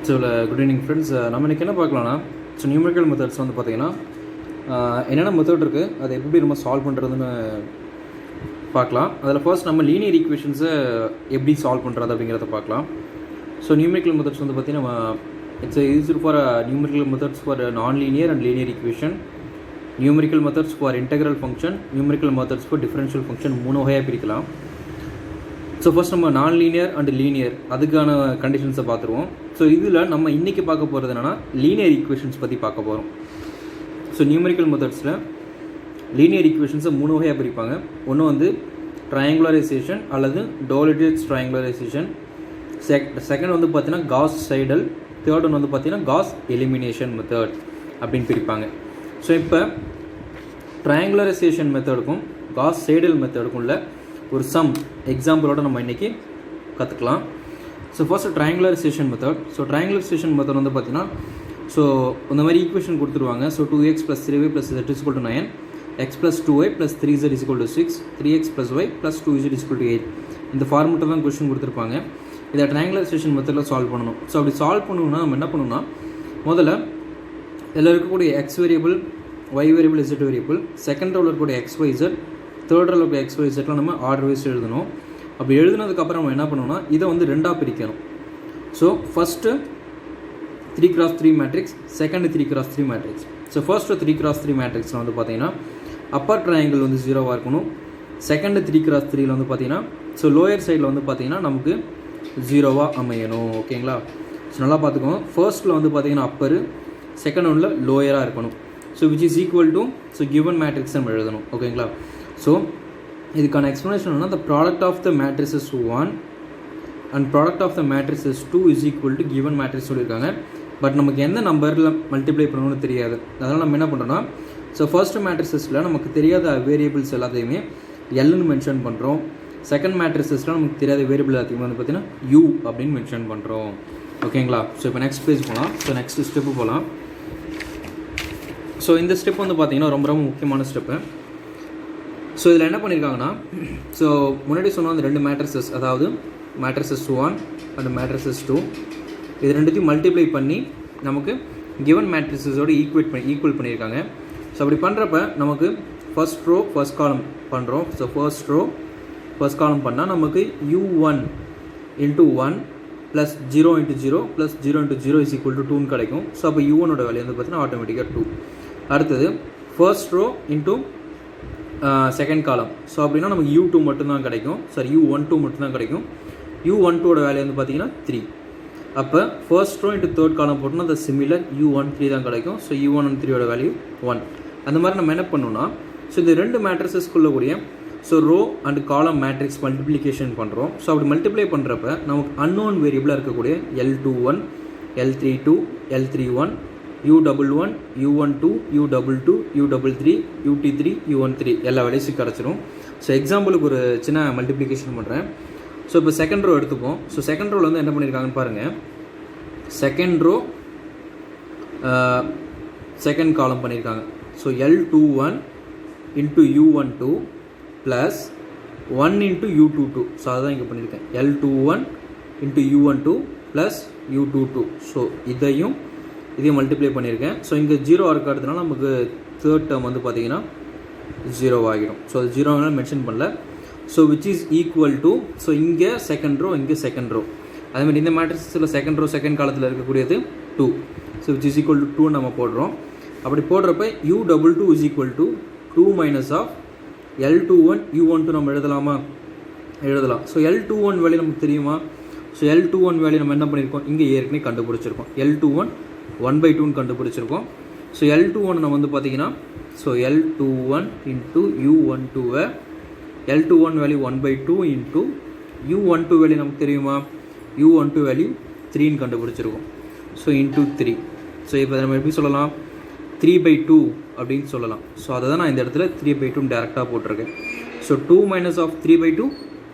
So good evening friends. நம்ம இன்றைக்கி என்ன பார்க்கலாம்னா, ஸோ நியூமெரிக்கல் மெத்தட்ஸ் வந்து பார்த்திங்கன்னா என்னென்ன மெத்தட் இருக்குது, அதை எப்படி நம்ம சால்வ் பண்ணுறதுன்னு பார்க்கலாம். அதில் ஃபர்ஸ்ட் நம்ம லீனியர் ஈக்குவேஷன்ஸை எப்படி சால்வ் பண்ணுறது அப்படிங்கிறத பார்க்கலாம். ஸோ நியூமெரிக்கல் மெத்தட்ஸ் வந்து பார்த்திங்கன்னா it's used for numerical methods for non linear and linear equation, numerical methods for integral function, numerical methods for differential function, 3 வகையாக பிரிக்கலாம். ஸோ ஃபர்ஸ்ட் நம்ம நான் லீனியர் அண்ட் லீனியர் அதுக்கான கண்டிஷன்ஸை பார்த்துருவோம். ஸோ இதில் நம்ம இன்றைக்கி பார்க்க போகிறது என்னென்னா லீனியர் ஈக்குவேஷன்ஸ் பற்றி பார்க்க போகிறோம். ஸோ நியூமெரிக்கல் மெத்தட்ஸில் லீனியர் ஈக்குவேஷன்ஸை 3 வகையாக பிரிப்பாங்க. ஒன்று வந்து ட்ரையாங்குலரைசேஷன் அல்லது டோலிடேட்ஸ் ட்ரையாங்குலரைசேஷன், செகண்ட் வந்து பார்த்தீங்கன்னா காஸ் சைடல், தேர்ட் ஒன்று வந்து பார்த்தீங்கன்னா காஸ் எலிமினேஷன் மெத்தட் அப்படின்னு பிரிப்பாங்க. ஸோ இப்போ ட்ரையாங்குலரைசேஷன் மெத்தடுக்கும் காஸ் சைடல் மெத்தடுக்கும் உள்ள ஒரு சம் எக்ஸாம்பிளோட நம்ம இன்றைக்கி கற்றுக்கலாம். So first triangularization method. So triangularization method வந்து பார்த்தீங்கன்னா ஸோ இந்த மாதிரி ஈக்குவேஷன் கொடுத்துருவாங்க. So 2x + 3y + z = 9, x + 2y + 3z = 6, 3x + y + 2z = 8. இந்த ஃபார்மெட்டில் தான் கொஸ்டின் கொடுத்துருப்பாங்க. இதை ட்ரையாங்குலரைசேஷன் மெத்தடில் சால்வ் பண்ணணும். ஸோ அப்படி சால்வ் பண்ணணும்னா நம்ம என்ன பண்ணணும்னா, முதல்ல இதில் இருக்கக்கூடிய x variable, y variable, z variable, second ரோவில் இருக்கக்கூடிய xyz, தேர்ட் ரோவில் இருக்கக்கூடிய xyzலாம் நம்ம ஆர்டர் வைஸ் எழுதணும். அப்படி எழுதுனதுக்கப்புறம் நம்ம என்ன பண்ணணும்னா இதை வந்து ரெண்டாக பிரிக்கணும். So first 3x3 matrix, second 3x3 matrix. So first 3x3 மேட்ரிக்ஸில் வந்து பார்த்தீங்கன்னா அப்பர் ட்ரையாங்கிள் வந்து 0வாக இருக்கணும். செகண்ட் 3x3ல் வந்து பார்த்தீங்கன்னா ஸோ லோயர் சைடில் வந்து பார்த்தீங்கன்னா நமக்கு 0வாக அமையணும். ஓகேங்களா? ஸோ நல்லா பார்த்துக்கோங்க. ஃபர்ஸ்ட்டில் வந்து பார்த்தீங்கன்னா அப்பரு, செகண்ட் ஒன்றில் லோயராக இருக்கணும். So which is equal to so given matrix நம்ம எழுதணும். ஓகேங்களா? ஸோ இதுக்கான எக்ஸ்ப்ளனேஷன் என்ன, the product of the matrices 1 and product of the matrices 2 is equal to given matrix சொல்லியிருக்காங்க. பட் நமக்கு எந்த நம்பரில் மல்டிப்ளை பண்ணணும்னு தெரியாது. அதனால் நம்ம என்ன பண்ணுறோன்னா, ஸோ ஃபர்ஸ்ட் மேட்ரிசஸில் நமக்கு தெரியாத வேரியபிள்ஸ் எல்லாத்தையுமே எல்னு மென்ஷன் பண்ணுறோம். செகண்ட் மேட்ரிசஸில் நமக்கு தெரியாத வேரியபிள் எல்லாத்தையுமே வந்து பார்த்திங்கன்னா யூ அப்படின்னு மென்ஷன் பண்ணுறோம். ஓகேங்களா? ஸோ இப்போ நெக்ஸ்ட் பேஜ் போகலாம். ஸோ நெக்ஸ்ட் ஸ்டெப்பு போகலாம். ஸோ இந்த ஸ்டெப் வந்து பார்த்திங்கன்னா ரொம்ப ரொம்ப முக்கியமான ஸ்டெப்பு. ஸோ இதில் என்ன பண்ணியிருக்காங்கன்னா, ஸோ முன்னாடி சொன்ன அந்த 2 மேட்ரிசஸ், அதாவது மேட்ரிசஸ் 1 அண்ட் மேட்ரிசஸ் 2, இது ரெண்டுத்தையும் மல்டிப்ளை பண்ணி நமக்கு கிவன் மேட்ரிசஸோடு ஈக்குவல் பண்ணியிருக்காங்க. ஸோ அப்படி பண்ணுறப்ப நமக்கு ஃபர்ஸ்ட் ரோ ஃபர்ஸ்ட் காலம் பண்ணுறோம். So first row first column பண்ணால் நமக்கு u1 × 1 + 0 × 0 + 0 × 0 = 2ன்னு கிடைக்கும். ஸோ அப்போ u1ஓட வேல்யூ வந்து பார்த்தீங்கன்னா ஆட்டோமேட்டிக்காக 2. அடுத்தது first row into second column. So அப்படின்னா நமக்கு u2 மட்டும்தான் கிடைக்கும். சாரி, u12 மட்டும்தான் கிடைக்கும். u12ஓட வேல்யூ வந்து பார்த்தீங்கன்னா 3. அப்போ ஃபர்ஸ்ட் ரோ இன்ட்டு தேர்ட் காலம் போட்டோம்னா அந்த சிமிலர் u13 தான் கிடைக்கும். ஸோ u13ஓட வேல்யூ 1. அந்த மாதிரி நம்ம என்ன பண்ணணும்னா, ஸோ இந்த 2 மேட்ரிசஸ்க்குள்ள கூடிய so row and column matrix multiplication பண்ணுறோம். ஸோ அப்படி மல்டிப்ளை பண்ணுறப்ப நமக்கு அன்னோன் வேரியபிளாக இருக்கக்கூடிய L21, L32, L31, U11, U12, U22, U33, UT3, U13 எல்லா வேல்யூஸும் கிடச்சிரும். ஸோ எக்ஸாம்பிளுக்கு ஒரு சின்ன மல்டிப்ளிகேஷன் பண்ணுறேன். ஸோ இப்போ செகண்ட் ரோ எடுத்துப்போம். ஸோ செகண்ட் ரோவில் வந்து என்ன பண்ணியிருக்காங்கன்னு பாருங்கள். செகண்ட் ரோ செகண்ட் காலம் பண்ணியிருக்காங்க. So L21 × U12 + 1 × U22. So அதுதான் இங்கே பண்ணியிருக்கேன். L21 × U12 + U22. ஸோ இதையும் மல்டிப்ளை பண்ணியிருக்கேன். ஸோ இங்கே 0 இருக்கிறதுனால நமக்கு தேர்ட் டேர்ம் வந்து பார்த்தீங்கன்னா 0 ஆகிடும். ஸோ அது 0 மென்ஷன் பண்ணல. So which is equal to, so இங்கே செகண்ட் ரோ, இங்கே செகண்ட் ரோ. அதேமாதிரி இந்த மேட்ரிக்ஸில் செகண்ட் ரோ செகண்ட் காலத்தில் இருக்கக்கூடியது 2. So which is equal to 2 நம்ம போடுறோம். அப்படி போடுறப்ப u22 is equal to 2 minus of L21 U12 நம்ம எழுதலாமா? எழுதலாம். ஸோ L21 வேல்யூ நமக்கு தெரியுமா? ஸோ L21 வேல்யூ நம்ம என்ன பண்ணியிருக்கோம், இங்கே ஏற்கனவே கண்டுபிடிச்சிருக்கோம். L21 1/2ன்னு கண்டுபிடிச்சிருக்கோம். ஸோ L21 நம்ம வந்து பார்த்தீங்கன்னா, so L21 × U12, L21 value 1/2 × U12 value நமக்கு தெரியுமா? U12 வேல்யூ 3ன்னு கண்டுபிடிச்சிருக்கோம். ஸோ × 3. ஸோ இப்போ நம்ம எப்படி சொல்லலாம், 3/2 அப்படின்னு சொல்லலாம். ஸோ அதை தான் நான் இந்த இடத்துல 3/2 டேரெக்டாக போட்டிருக்கேன். So 2 minus of 3/2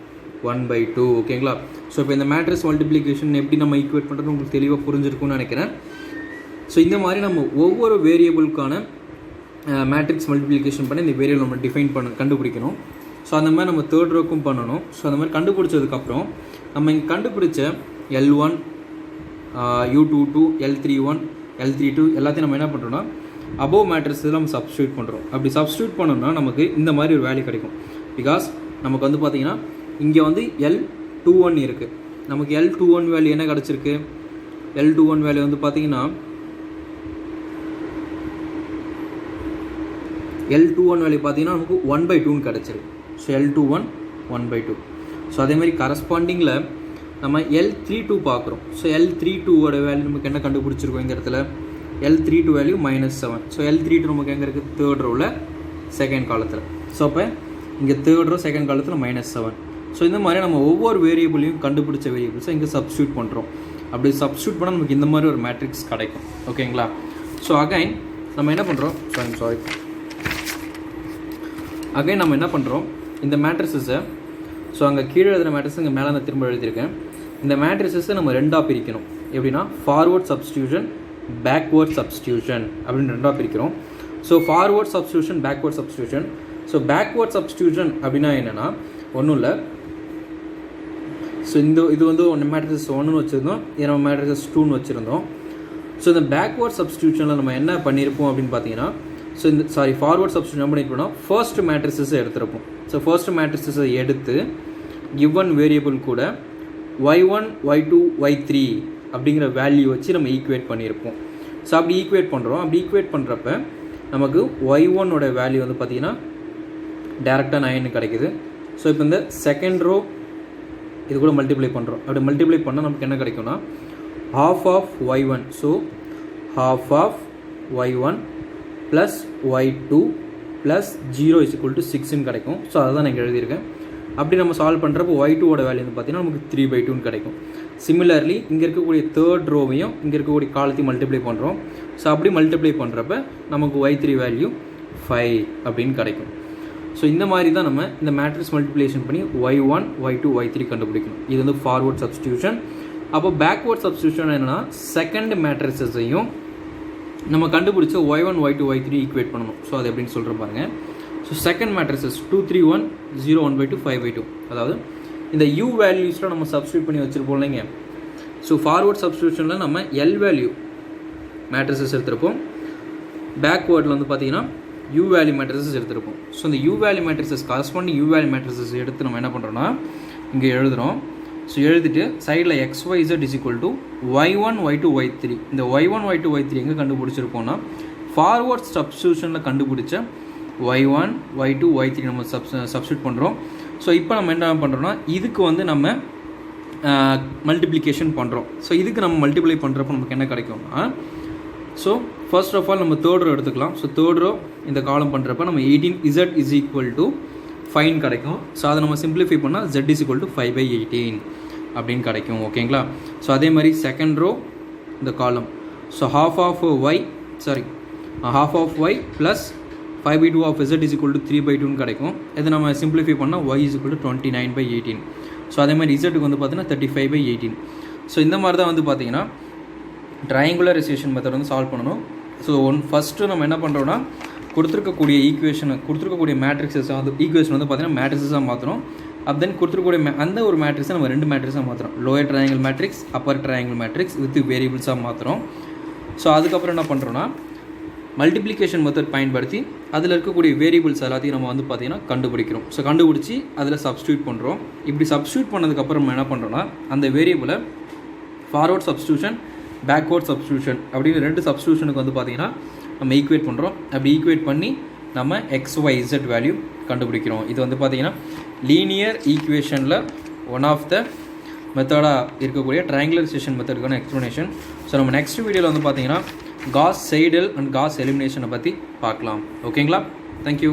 1/2. ஓகேங்களா? ஸோ இப்போ இந்த மேட்ரிக்ஸ் மல்டிப்ளிகேஷன் எப்படி நம்ம ஈக்குவேட் பண்ணுறது உங்களுக்கு தெளிவாக புரிஞ்சிருக்கும்னு நினைக்கிறேன். ஸோ இந்த மாதிரி நம்ம ஒவ்வொரு வேரியபிளுக்கான மேட்ரிக்ஸ் மல்டிப்ளிகேஷன் பண்ணி இந்த வேரியபிள் நம்ம கண்டுபிடிக்கணும். ஸோ அந்த மாதிரி நம்ம தேர்ட் ரோக்கும் பண்ணணும். ஸோ அந்த மாதிரி கண்டுபிடிச்சதுக்கப்புறம் நம்ம இங்கே கண்டுபிடிச்ச L1, U22 L31 L32 எல்லாத்தையும் நம்ம என்ன பண்ணுறோம்னா அபோவ் மேட்ரிக்ஸில் நம்ம சப்ஸ்டியூட் பண்ணுறோம். அப்படி சப்ஸ்டியூட் பண்ணோம்னா நமக்கு இந்த மாதிரி ஒரு வேல்யூ கிடைக்கும். பிகாஸ் நமக்கு வந்து பார்த்திங்கன்னா இங்கே வந்து L21 இருக்குது. நமக்கு L21 வேல்யூ என்ன கிடச்சிருக்கு? L21 வேல்யூ வந்து பார்த்திங்கன்னா L21 வேல்யூ பார்த்திங்கன்னா நமக்கு 1/2 கிடச்சிருக்கு. So L21 1/2. ஸோ அதேமாதிரி கரஸ்பாண்டிங்கில் நம்ம L32 பார்க்குறோம். ஸோ L32ஓட வேல்யூ நமக்கு என்ன கண்டுபிடிச்சிருக்கோம் இந்த இடத்துல? L32 value -7. ஸோ L32 நமக்கு எங்கே இருக்குது? தேர்ட் ரோவில் செகண்ட் காலத்தில். ஸோ அப்போ இங்கே தேர்ட் ரோ செகண்ட் காலத்தில் -7. ஸோ இந்த மாதிரி நம்ம ஒவ்வொரு வேரியபிளையும் கண்டுபிடிச்ச வேரியபிள்ஸை இங்கே சப்ஸ்டியூட் பண்ணுறோம். அப்படி சப்ஸ்டியூட் பண்ணால் நமக்கு இந்த மாதிரி ஒரு மேட்ரிக்ஸ் கிடைக்கும். ஓகேங்களா? ஸோ அகைன் நம்ம என்ன பண்ணுறோம்? அகைன் நம்ம என்ன பண்ணுறோம்? இந்த மேட்ரிக்ஸை ஸோ அங்கே கீழே எழுதுகிற மேட்ரிக்ஸ் இங்கே மேலே நான் திரும்ப எழுதியிருக்கேன். இந்த மேட்ரிக்ஸை நம்ம ரெண்டாக பிரிக்கணும். எப்படின்னா ஃபார்வர்ட் சப்ஸ்டியூஷன், பேக்வேர்ட் சப்ஸ்டியூஷன் அப்படின்னு ரெண்டாக பிரிக்கிறோம். So forward substitution, backward substitution. So backward substitution அப்படின்னா என்னென்னா ஒன்றும் இல்லை. ஸோ இது வந்து ஒன்று மேட்ரிக்ஸ் 1ன்னு வச்சுருந்தோம், இது நம்ம மேட்ரிக்ஸ் 2ன்னு வச்சுருந்தோம். ஸோ இந்த பேக்வேர்ட் சப்ஸ்டியூஷனில் நம்ம என்ன பண்ணியிருப்போம் அப்படின்னு பார்த்தீங்கன்னா, ஸோ இந்த ஃபார்வர்ட் சப்ஸ்டியூஷன் என்ன பண்ணியிருப்போம்னா ஃபர்ஸ்ட் மேட்ரிக்ஸை எடுத்துருப்போம். ஸோ ஃபர்ஸ்ட் மேட்ரிக்ஸை எடுத்து கிவன் வேரியபிள் கூட y1 y2 y3 அப்படிங்கிற வேல்யூ வச்சு நம்ம ஈக்குவேட் பண்ணியிருப்போம். ஸோ அப்படி ஈக்குவேட் பண்ணுறோம். அப்படி ஈக்குவேட் பண்ணுறப்ப நமக்கு y1ஓட வேல்யூ வந்து பார்த்திங்கன்னா டேரெக்டாக 9 கிடைக்குது. ஸோ இப்போ இந்த செகண்ட் ரோ இது கூட மல்டிப்ளை பண்ணுறோம். அப்படி மல்டிப்ளை பண்ணால் நமக்கு என்ன கிடைக்கும்னா half of y1. So half of y1 plus y2 plus 0 = 6ன்னு கிடைக்கும். ஸோ அதை தான் நான் எழுதியிருக்கேன். அப்படி நம்ம சால்வ் பண்ணுறப்போ y2ஓட வேல்யூ வந்து பார்த்திங்கன்னா நமக்கு 3/2ன்னு கிடைக்கும். சிமிலர்லி இங்கே இருக்கக்கூடிய தேர்ட் ரோவையும் இங்கே இருக்கக்கூடிய காலத்தையும் மல்டிப்ளை பண்ணுறோம். ஸோ அப்படி மல்டிப்ளை பண்ணுறப்ப நமக்கு y3 வேல்யூ 5 அப்படின்னு கிடைக்கும். ஸோ இந்த மாதிரி தான் நம்ம இந்த மேட்ரிக்ஸ் மல்டிப்ளிகேஷன் பண்ணி y1 y2 y3 கண்டுபிடிக்கணும். இது வந்து ஃபார்வர்ட் சப்ஸ்டியூஷன். அப்போ பேக்வேர்ட் சப்ஸ்டியூஷன் என்னென்னா செகண்ட் மேட்ரிக்ஸையும் நம்ம கண்டுபிடிச்ச y1 y2 y3 ஈக்குவேட் பண்ணணும். ஸோ அது எப்படின்னு சொல்கிறேன் பாருங்கள். So second matrices 2 3 1 0 1/2 5/2. அதாவது இந்த u வேல்யூஸில் நம்ம சப்ஸ்டியூட் பண்ணி வச்சுருப்போம் இல்லைங்க. ஸோ ஃபார்வர்ட் சப்ஸ்டியூஷனில் நம்ம L வேல்யூ மேட்ரிக்ஸஸ் எடுத்திருப்போம். பேக்வேர்டில் வந்து பார்த்திங்கன்னா u வேல்யூ மேட்ரிக்ஸஸ் எடுத்திருப்போம். ஸோ இந்த u value matrices corresponding u value matrices எடுத்து நம்ம என்ன பண்ணுறோன்னா இங்கே எழுதுகிறோம். ஸோ எழுதிட்டு சைடில் xyz = y1 y2 y3. இந்த y1 y2 y3 எங்கே கண்டுபிடிச்சிருப்போம்னா ஃபார்வர்ட் சப்ஸ்டியூஷனில் கண்டுபிடிச்ச y1 y2 y3 நம்ம சப்ஸ்டியூட் பண்ணுறோம். ஸோ இப்போ நம்ம என்ன பண்ணுறோன்னா இதுக்கு வந்து நம்ம மல்டிப்ளிகேஷன் பண்ணுறோம். ஸோ இதுக்கு நம்ம மல்டிப்ளை பண்ணுறப்போ நமக்கு என்ன கிடைக்கும்னா, ஸோ ஃபர்ஸ்ட் ஆஃப் ஆல் நம்ம தேர்ட் ரோ எடுத்துக்கலாம். ஸோ தேர்ட் ரோ இந்த காலம் பண்ணுறப்ப நம்ம 18z = 5 கிடைக்கும். ஸோ அதை நம்ம சிம்பிளிஃபை பண்ணால் z = 5/18 அப்படின்னு கிடைக்கும். ஓகேங்களா? ஸோ அதே மாதிரி செகண்ட் ரோ இந்த காலம். So half of y plus 5/2 of z = 3/2ன்னு கிடைக்கும். இதை நம்ம சிம்பிளிஃபை பண்ணால் y = 29/18. ஸோ அதே மாதிரி இசட்டுக்கு வந்து பார்த்தீங்கன்னா 35/18. ஸோ இந்த மாதிரி தான் வந்து பார்த்தீங்கன்னா ட்ரையாங்குலரைசேஷன் மெத்தட் வந்து சால்வ் பண்ணணும். ஸோ ஃபஸ்ட்டு நம்ம என்ன பண்ணுறோன்னா கொடுத்துருக்கக்கூடிய கொடுத்துருக்கக்கூடிய மேட்ரிக்ஸஸை வந்து ஈக்குவேஷன் வந்து பார்த்தீங்கன்னா மேட்ரிக்ஸாக மாற்றுறோம். அப்போ தென் கொடுத்துருக்கக்கூடிய அந்த ஒரு மேட்ரிக்ஸை நம்ம 2 மேட்ரிக்ஸாக மாற்றுறோம். Lower triangle matrix, upper triangle matrix with வேரியபிள்ஸாக மாற்றுறோம். ஸோ அதுக்கப்புறம் என்ன பண்ணுறோன்னா மல்டிப்ளிகேஷன் மெத்தட் பயன்படுத்தி அதில் இருக்கக்கூடிய வேரியபிள்ஸ் எல்லாத்தையும் நம்ம வந்து பார்த்திங்கன்னா கண்டுபிடிக்கிறோம். ஸோ கண்டுபிடிச்சி அதில் சப்ஸ்டியூட் பண்ணுறோம். இப்படி சப்ஸ்டியூட் பண்ணதுக்கப்புறம் நம்ம என்ன பண்ணுறோன்னா அந்த வேரியபிளை ஃபார்வர்ட் சப்ஸ்டியூஷன், பேக்வேர்ட் சப்ஸ்டியூஷன் அப்படின்னு 2 சப்ஸ்டியூஷனுக்கு வந்து பார்த்திங்கன்னா நம்ம ஈக்குவேட் பண்ணுறோம். அப்படி ஈக்குவேட் பண்ணி நம்ம xyz வேல்யூ கண்டுபிடிக்கிறோம். இது வந்து பார்த்திங்கன்னா லீனியர் ஈக்குவேஷனில் ஒன் ஆஃப் த மெத்தடாக இருக்கக்கூடிய ட்ரையாங்குலரைசேஷன் மெத்தடுக்கான எக்ஸ்ப்ளனேஷன். ஸோ நம்ம நெக்ஸ்ட் வீடியோவில் வந்து பார்த்திங்கன்னா காஸ் சைடல் அண்ட் காஸ் எலிமினேஷனை பற்றி பார்க்கலாம். ஓகேங்களா? தேங்க்யூ.